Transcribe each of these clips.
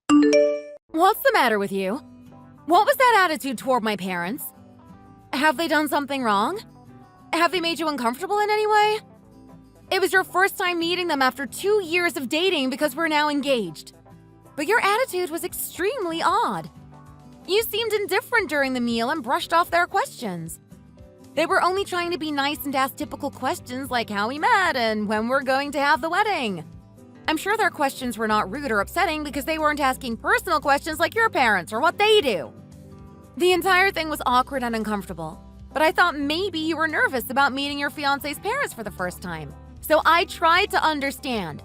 What's the matter with you? What was that attitude toward my parents? Have they done something wrong? Have they made you uncomfortable in any way? It was your first time meeting them after 2 years of dating because we're now engaged. But your attitude was extremely odd. You seemed indifferent during the meal and brushed off their questions. They were only trying to be nice and ask typical questions like how we met and when we're going to have the wedding. I'm sure their questions were not rude or upsetting because they weren't asking personal questions like your parents or what they do. The entire thing was awkward and uncomfortable, but I thought maybe you were nervous about meeting your fiancé's parents for the first time, so I tried to understand.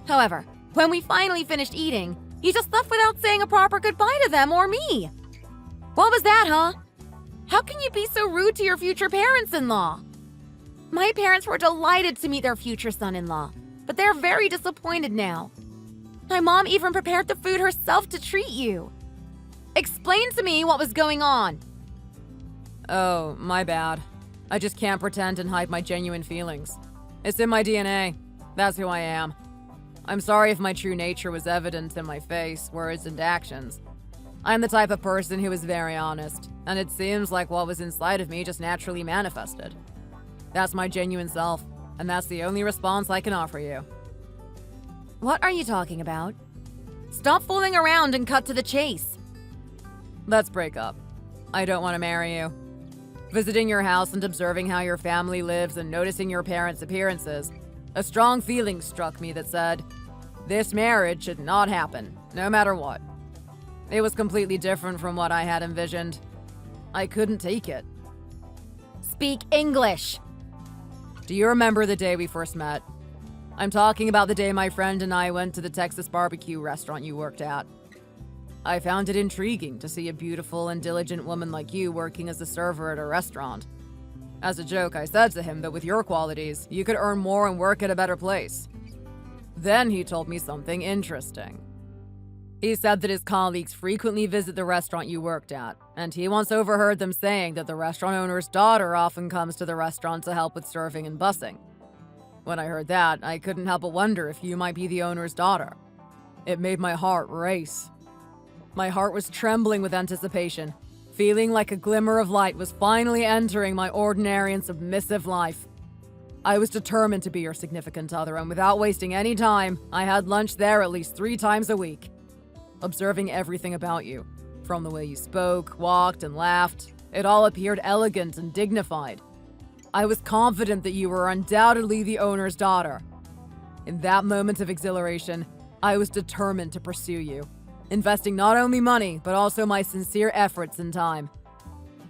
However, when we finally finished eating, you just left without saying a proper goodbye to them or me. What was that, huh? How can you be so rude to your future parents-in-law? My parents were delighted to meet their future son-in-law, but they're very disappointed now. My mom even prepared the food herself to treat you. Explain to me what was going on. Oh, my bad. I just can't pretend and hide my genuine feelings. It's in my DNA. That's who I am. I'm sorry if my true nature was evident in my face, words, and actions. I'm the type of person who is very honest, and it seems like what was inside of me just naturally manifested. That's my genuine self, and that's the only response I can offer you. What are you talking about? Stop fooling around and cut to the chase. Let's break up. I don't want to marry you. Visiting your house and observing how your family lives and noticing your parents' appearances, a strong feeling struck me that said, this marriage should not happen, no matter what. It was completely different from what I had envisioned. I couldn't take it. Speak English. Do you remember the day we first met? I'm talking about the day my friend and I went to the Texas barbecue restaurant you worked at. I found it intriguing to see a beautiful and diligent woman like you working as a server at a restaurant. As a joke, I said to him that with your qualities, you could earn more and work at a better place. Then he told me something interesting. He said that his colleagues frequently visit the restaurant you worked at, and he once overheard them saying that the restaurant owner's daughter often comes to the restaurant to help with serving and bussing. When I heard that, I couldn't help but wonder if you might be the owner's daughter. It made my heart race. My heart was trembling with anticipation, feeling like a glimmer of light was finally entering my ordinary and submissive life. I was determined to be your significant other, and without wasting any time, I had lunch there at least 3 times a week. Observing everything about you, from the way you spoke, walked, and laughed, it all appeared elegant and dignified. I was confident that you were undoubtedly the owner's daughter. In that moment of exhilaration, I was determined to pursue you, investing not only money, but also my sincere efforts and time.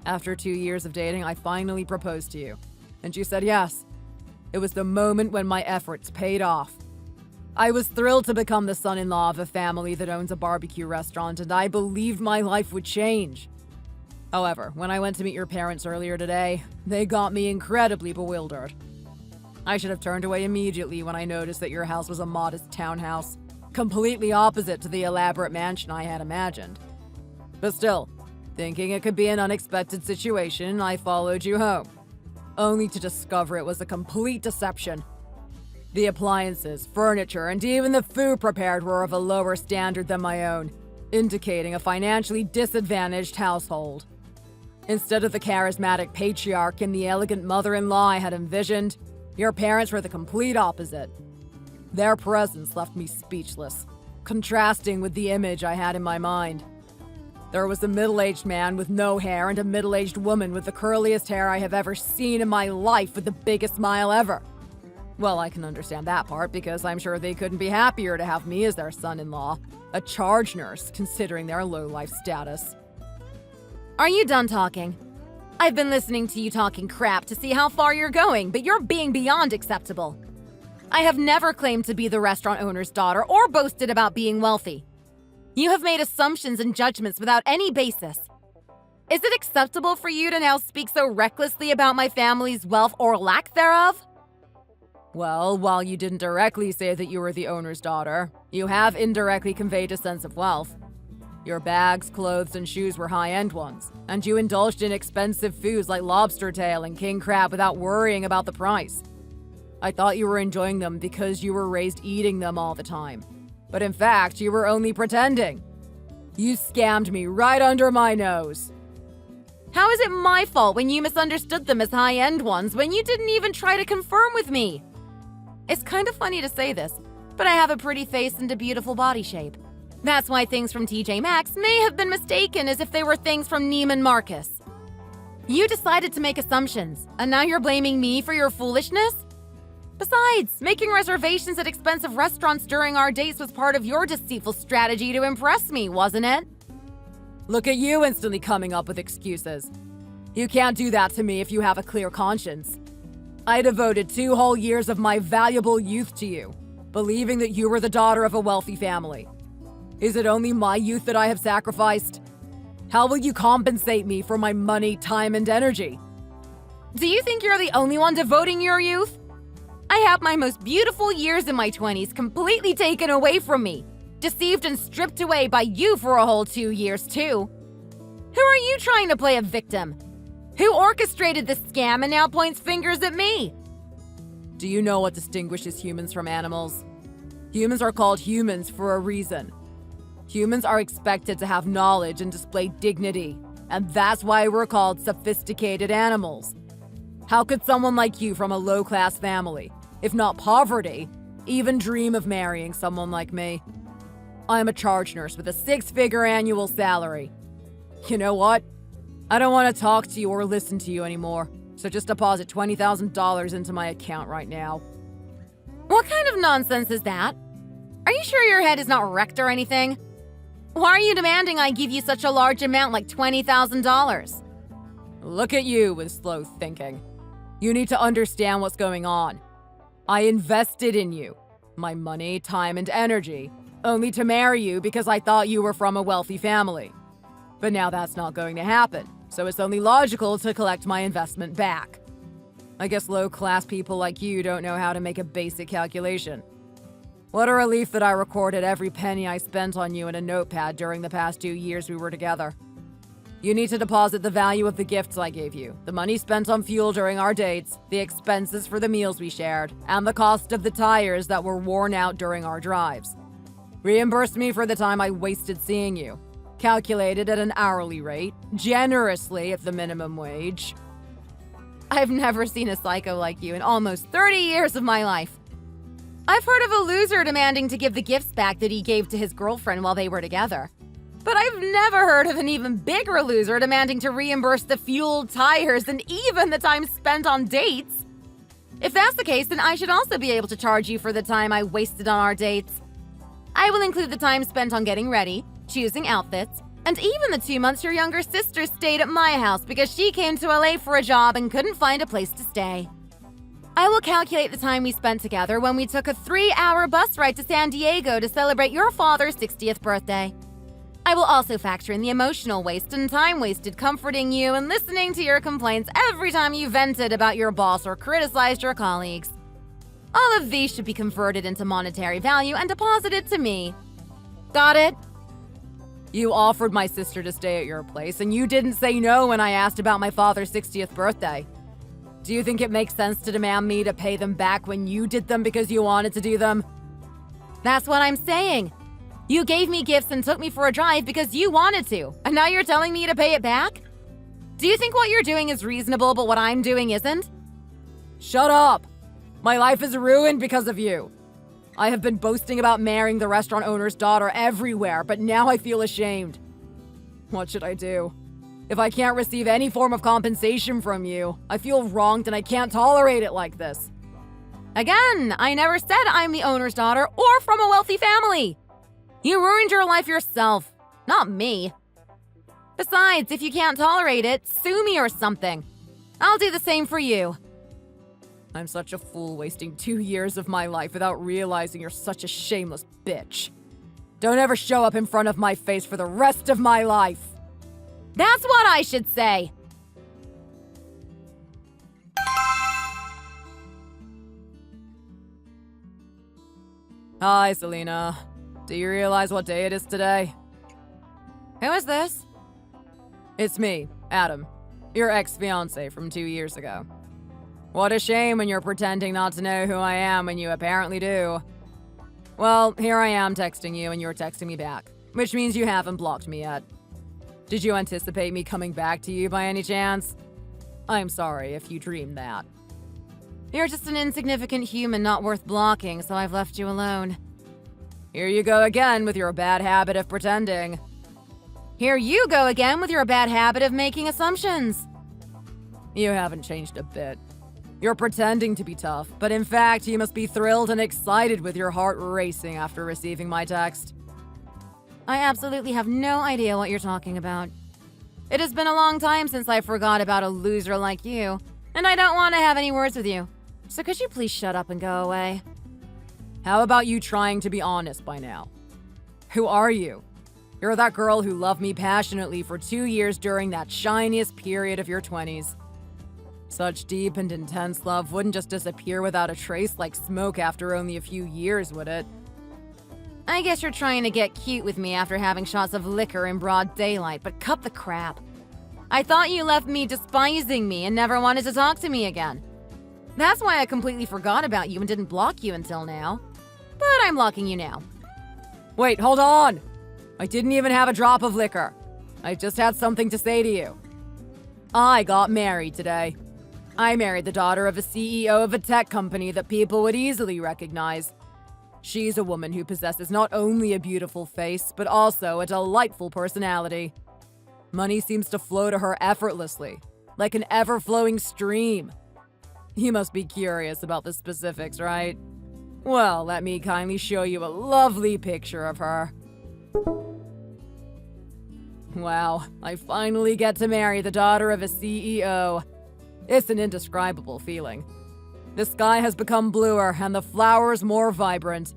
After 2 years of dating, I finally proposed to you, and you said yes. It was the moment when my efforts paid off. I was thrilled to become the son-in-law of a family that owns a barbecue restaurant, and I believed my life would change. However, when I went to meet your parents earlier today, they got me incredibly bewildered. I should have turned away immediately when I noticed that your house was a modest townhouse, completely opposite to the elaborate mansion I had imagined. But still, thinking it could be an unexpected situation, I followed you home, only to discover it was a complete deception. The appliances, furniture, and even the food prepared were of a lower standard than my own, indicating a financially disadvantaged household. Instead of the charismatic patriarch and the elegant mother-in-law I had envisioned, your parents were the complete opposite. Their presence left me speechless, contrasting with the image I had in my mind. There was a middle-aged man with no hair and a middle-aged woman with the curliest hair I have ever seen in my life with the biggest smile ever. Well, I can understand that part because I'm sure they couldn't be happier to have me as their son-in-law, a charge nurse considering their low-life status. Are you done talking? I've been listening to you talking crap to see how far you're going, but you're being beyond acceptable. I have never claimed to be the restaurant owner's daughter or boasted about being wealthy. You have made assumptions and judgments without any basis. Is it acceptable for you to now speak so recklessly about my family's wealth or lack thereof? Well, while you didn't directly say that you were the owner's daughter, you have indirectly conveyed a sense of wealth. Your bags, clothes, and shoes were high-end ones, and you indulged in expensive foods like lobster tail and king crab without worrying about the price. I thought you were enjoying them because you were raised eating them all the time. But in fact, you were only pretending. You scammed me right under my nose. How is it my fault when you misunderstood them as high-end ones when you didn't even try to confirm with me? It's kind of funny to say this, but I have a pretty face and a beautiful body shape. That's why things from TJ Maxx may have been mistaken as if they were things from Neiman Marcus. You decided to make assumptions, and now you're blaming me for your foolishness? Besides, making reservations at expensive restaurants during our dates was part of your deceitful strategy to impress me, wasn't it? Look at you instantly coming up with excuses. You can't do that to me if you have a clear conscience. I devoted 2 whole years of my valuable youth to you, believing that you were the daughter of a wealthy family. Is it only my youth that I have sacrificed? How will you compensate me for my money, time, and energy? Do you think you're the only one devoting your youth? I have my most beautiful years in my 20s completely taken away from me, deceived and stripped away by you for a whole 2 years, too. Who are you trying to play a victim? Who orchestrated this scam and now points fingers at me? Do you know what distinguishes humans from animals? Humans are called humans for a reason. Humans are expected to have knowledge and display dignity, and that's why we're called sophisticated animals. How could someone like you from a low-class family, if not poverty, even dream of marrying someone like me? I'm a charge nurse with a 6-figure annual salary. You know what? I don't want to talk to you or listen to you anymore, so just deposit $20,000 into my account right now. What kind of nonsense is that? Are you sure your head is not wrecked or anything? Why are you demanding I give you such a large amount like $20,000? Look at you with slow thinking. You need to understand what's going on. I invested in you, my money, time, and energy, only to marry you because I thought you were from a wealthy family. But now that's not going to happen, so it's only logical to collect my investment back. I guess low-class people like you don't know how to make a basic calculation. What a relief that I recorded every penny I spent on you in a notepad during the past 2 years we were together. You need to deposit the value of the gifts I gave you, the money spent on fuel during our dates, the expenses for the meals we shared, and the cost of the tires that were worn out during our drives. Reimburse me for the time I wasted seeing you, calculated at an hourly rate, generously at the minimum wage. I've never seen a psycho like you in almost 30 years of my life. I've heard of a loser demanding to give the gifts back that he gave to his girlfriend while they were together. But I've never heard of an even bigger loser demanding to reimburse the fuel, tires, and even the time spent on dates. If that's the case, then I should also be able to charge you for the time I wasted on our dates. I will include the time spent on getting ready, choosing outfits, and even the 2 months your younger sister stayed at my house because she came to LA for a job and couldn't find a place to stay. I will calculate the time we spent together when we took a 3-hour bus ride to San Diego to celebrate your father's 60th birthday. I will also factor in the emotional waste and time wasted comforting you and listening to your complaints every time you vented about your boss or criticized your colleagues. All of these should be converted into monetary value and deposited to me. Got it? You offered my sister to stay at your place, and you didn't say no when I asked about my father's 60th birthday. Do you think it makes sense to demand me to pay them back when you did them because you wanted to do them? That's what I'm saying. You gave me gifts and took me for a drive because you wanted to, and now you're telling me to pay it back? Do you think what you're doing is reasonable, but what I'm doing isn't? Shut up! My life is ruined because of you. I have been boasting about marrying the restaurant owner's daughter everywhere, but now I feel ashamed. What should I do? If I can't receive any form of compensation from you, I feel wronged and I can't tolerate it like this. Again, I never said I'm the owner's daughter or from a wealthy family. You ruined your life yourself, not me. Besides, if you can't tolerate it, sue me or something. I'll do the same for you. I'm such a fool wasting 2 years of my life without realizing you're such a shameless bitch. Don't ever show up in front of my face for the rest of my life. That's what I should say. Hi, Selena. Do you realize what day it is today? Who is this? It's me, Adam, your ex-fiancé from 2 years ago. What a shame when you're pretending not to know who I am when you apparently do. Well, here I am texting you and you're texting me back, which means you haven't blocked me yet. Did you anticipate me coming back to you by any chance? I'm sorry if you dreamed that. You're just an insignificant human not worth blocking, so I've left you alone. Here you go again with your bad habit of pretending. Here you go again with your bad habit of making assumptions. You haven't changed a bit. You're pretending to be tough, but in fact, you must be thrilled and excited with your heart racing after receiving my text. I absolutely have no idea what you're talking about. It has been a long time since I forgot about a loser like you, and I don't want to have any words with you. So could you please shut up and go away? How about you trying to be honest by now? Who are you? You're that girl who loved me passionately for 2 years during that shiniest period of your 20s. Such deep and intense love wouldn't just disappear without a trace like smoke after only a few years, would it? I guess you're trying to get cute with me after having shots of liquor in broad daylight, but cut the crap. I thought you left me despising me and never wanted to talk to me again. That's why I completely forgot about you and didn't block you until now. But I'm blocking you now. Wait, hold on! I didn't even have a drop of liquor. I just had something to say to you. I got married today. I married the daughter of a CEO of a tech company that people would easily recognize. She's a woman who possesses not only a beautiful face, but also a delightful personality. Money seems to flow to her effortlessly, like an ever-flowing stream. You must be curious about the specifics, right? Well, let me kindly show you a lovely picture of her. Wow, I finally get to marry the daughter of a CEO. It's an indescribable feeling. The sky has become bluer and the flowers more vibrant.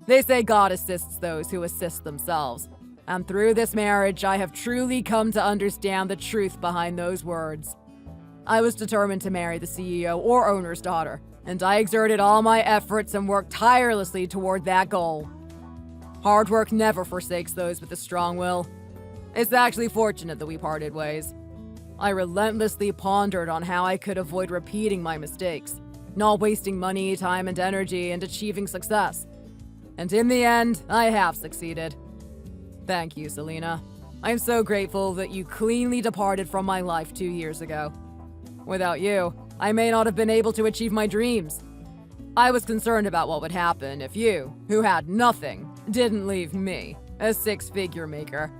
They say God assists those who assist themselves. And through this marriage, I have truly come to understand the truth behind those words. I was determined to marry the CEO or owner's daughter, and I exerted all my efforts and worked tirelessly toward that goal. Hard work never forsakes those with a strong will. It's actually fortunate that we parted ways. I relentlessly pondered on how I could avoid repeating my mistakes, not wasting money, time, and energy, and achieving success. And in the end, I have succeeded. Thank you, Selena. I'm so grateful that you cleanly departed from my life 2 years ago. Without you, I may not have been able to achieve my dreams. I was concerned about what would happen if you, who had nothing, didn't leave me, a six-figure maker.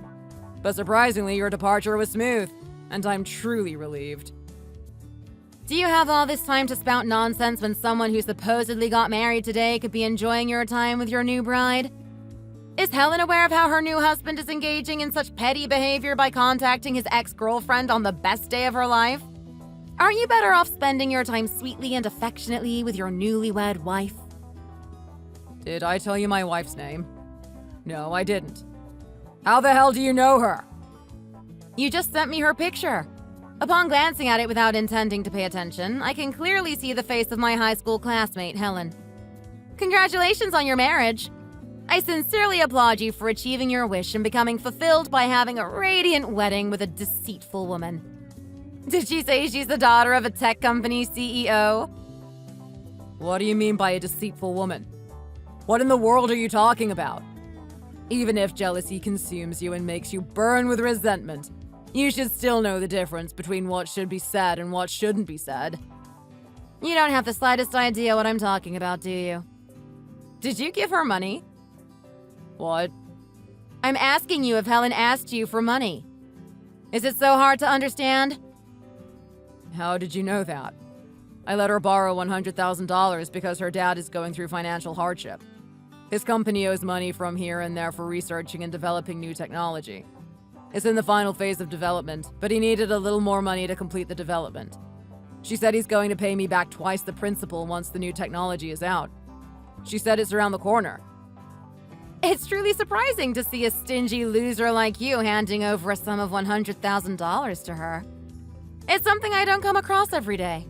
But surprisingly, your departure was smooth, and I'm truly relieved. Do you have all this time to spout nonsense when someone who supposedly got married today could be enjoying your time with your new bride? Is Helen aware of how her new husband is engaging in such petty behavior by contacting his ex-girlfriend on the best day of her life? Aren't you better off spending your time sweetly and affectionately with your newlywed wife? Did I tell you my wife's name? No, I didn't. How the hell do you know her? You just sent me her picture. Upon glancing at it without intending to pay attention, I can clearly see the face of my high school classmate, Helen. Congratulations on your marriage. I sincerely applaud you for achieving your wish and becoming fulfilled by having a radiant wedding with a deceitful woman. Did she say she's the daughter of a tech company CEO? What do you mean by a deceitful woman? What in the world are you talking about? Even if jealousy consumes you and makes you burn with resentment, you should still know the difference between what should be said and what shouldn't be said. You don't have the slightest idea what I'm talking about, do you? Did you give her money? What? I'm asking you if Helen asked you for money. Is it so hard to understand? How did you know that? I let her borrow $100,000 because her dad is going through financial hardship. His company owes money from here and there for researching and developing new technology. It's in the final phase of development, but he needed a little more money to complete the development. She said he's going to pay me back twice the principal once the new technology is out. She said it's around the corner. It's truly surprising to see a stingy loser like you handing over a sum of $100,000 to her. It's something I don't come across every day.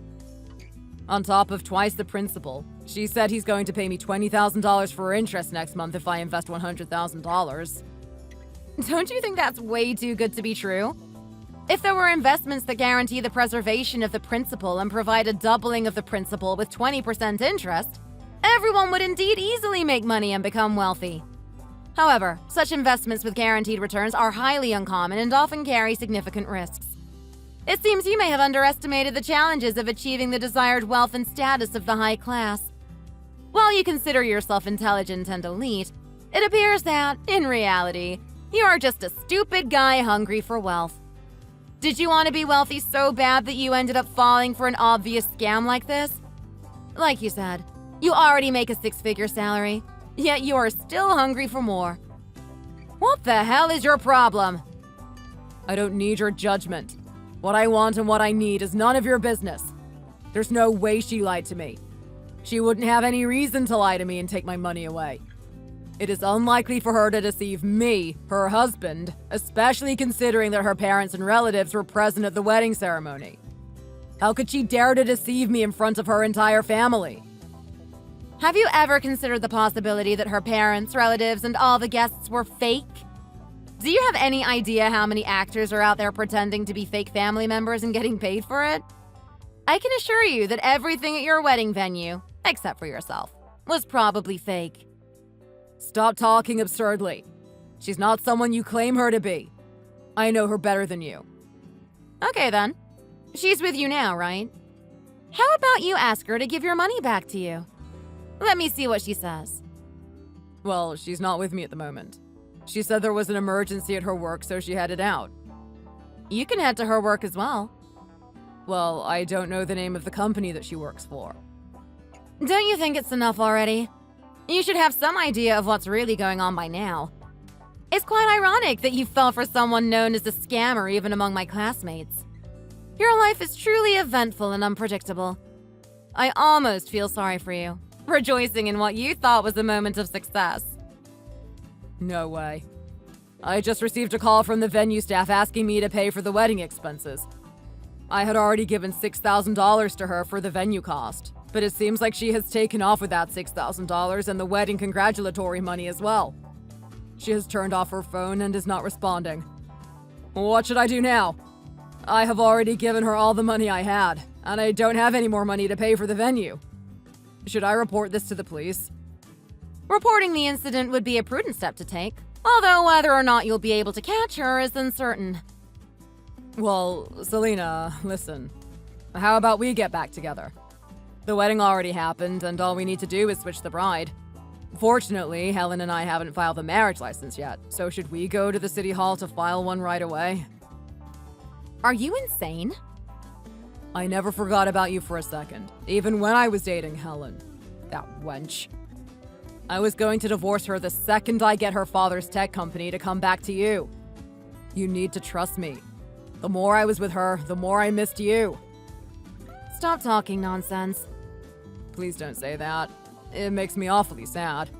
On top of twice the principal, she said he's going to pay me $20,000 for interest next month if I invest $100,000. Don't you think that's way too good to be true? If there were investments that guarantee the preservation of the principal and provide a doubling of the principal with 20% interest, Everyone would indeed easily make money and become wealthy. However, such investments with guaranteed returns are highly uncommon and often carry significant risks. It seems you may have underestimated the challenges of achieving the desired wealth and status of the high class. While you consider yourself intelligent and elite, it appears that, in reality, you are just a stupid guy hungry for wealth. Did you want to be wealthy so bad that you ended up falling for an obvious scam like this? Like you said, you already make a six-figure salary, yet you are still hungry for more. What the hell is your problem? I don't need your judgment. What I want and what I need is none of your business. There's no way she lied to me. She wouldn't have any reason to lie to me and take my money away. It is unlikely for her to deceive me, her husband, especially considering that her parents and relatives were present at the wedding ceremony. How could she dare to deceive me in front of her entire family? Have you ever considered the possibility that her parents, relatives, and all the guests were fake? Do you have any idea how many actors are out there pretending to be fake family members and getting paid for it? I can assure you that everything at your wedding venue, except for yourself, was probably fake. Stop talking absurdly. She's not someone you claim her to be. I know her better than you. Okay then. She's with you now, right? How about you ask her to give your money back to you? Let me see what she says. Well, she's not with me at the moment. She said there was an emergency at her work, so she headed out. You can head to her work as well. Well, I don't know the name of the company that she works for. Don't you think it's enough already? You should have some idea of what's really going on by now. It's quite ironic that you fell for someone known as a scammer even among my classmates. Your life is truly eventful and unpredictable. I almost feel sorry for you, rejoicing in what you thought was a moment of success. No way. I just received a call from the venue staff asking me to pay for the wedding expenses. I had already given $6,000 to her for the venue cost, but it seems like she has taken off with that $6,000 and the wedding congratulatory money as well. She has turned off her phone and is not responding. What should I do now? I have already given her all the money I had, and I don't have any more money to pay for the venue. Should I report this to the police? Reporting the incident would be a prudent step to take, although whether or not you'll be able to catch her is uncertain. Well, Selena, listen. How about we get back together? The wedding already happened, and all we need to do is switch the bride. Fortunately, Helen and I haven't filed a marriage license yet, so should we go to the city hall to file one right away? Are you insane? I never forgot about you for a second, even when I was dating Helen. That wench. I was going to divorce her the second I get her father's tech company to come back to you. You need to trust me. The more I was with her, the more I missed you. Stop talking nonsense. Please don't say that. It makes me awfully sad.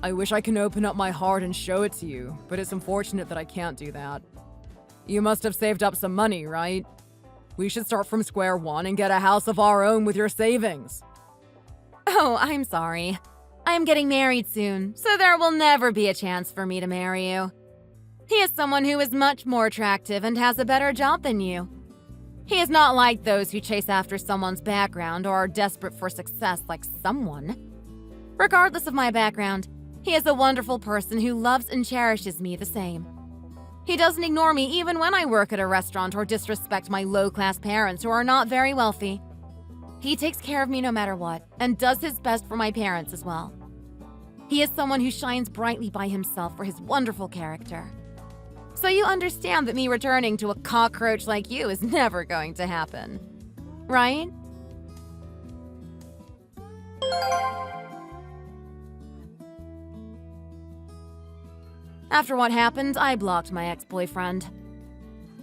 I wish I can open up my heart and show it to you, but it's unfortunate that I can't do that. You must have saved up some money, right? We should start from square one and get a house of our own with your savings. Oh, I'm sorry. I'm getting married soon, so there will never be a chance for me to marry you. He is someone who is much more attractive and has a better job than you. He is not like those who chase after someone's background or are desperate for success like someone. Regardless of my background, he is a wonderful person who loves and cherishes me the same. He doesn't ignore me even when I work at a restaurant or disrespect my low-class parents who are not very wealthy. He takes care of me no matter what, and does his best for my parents as well. He is someone who shines brightly by himself for his wonderful character. So you understand that me returning to a cockroach like you is never going to happen, right? After what happened, I blocked my ex-boyfriend.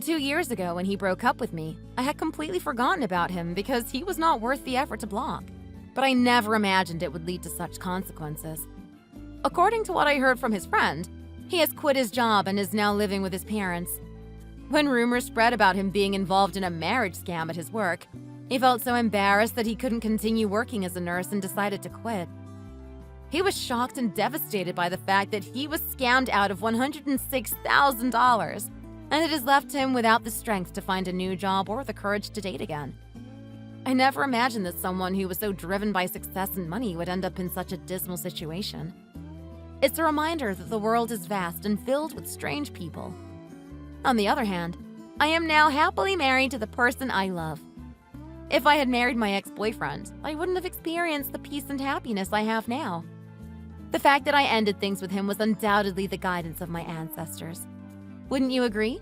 2 years ago, when he broke up with me, I had completely forgotten about him because he was not worth the effort to block. But I never imagined it would lead to such consequences. According to what I heard from his friend, he has quit his job and is now living with his parents. When rumors spread about him being involved in a marriage scam at his work, he felt so embarrassed that he couldn't continue working as a nurse and decided to quit. He was shocked and devastated by the fact that he was scammed out of $106,000, and it has left him without the strength to find a new job or the courage to date again. I never imagined that someone who was so driven by success and money would end up in such a dismal situation. It's a reminder that the world is vast and filled with strange people. On the other hand, I am now happily married to the person I love. If I had married my ex-boyfriend, I wouldn't have experienced the peace and happiness I have now. The fact that I ended things with him was undoubtedly the guidance of my ancestors. Wouldn't you agree?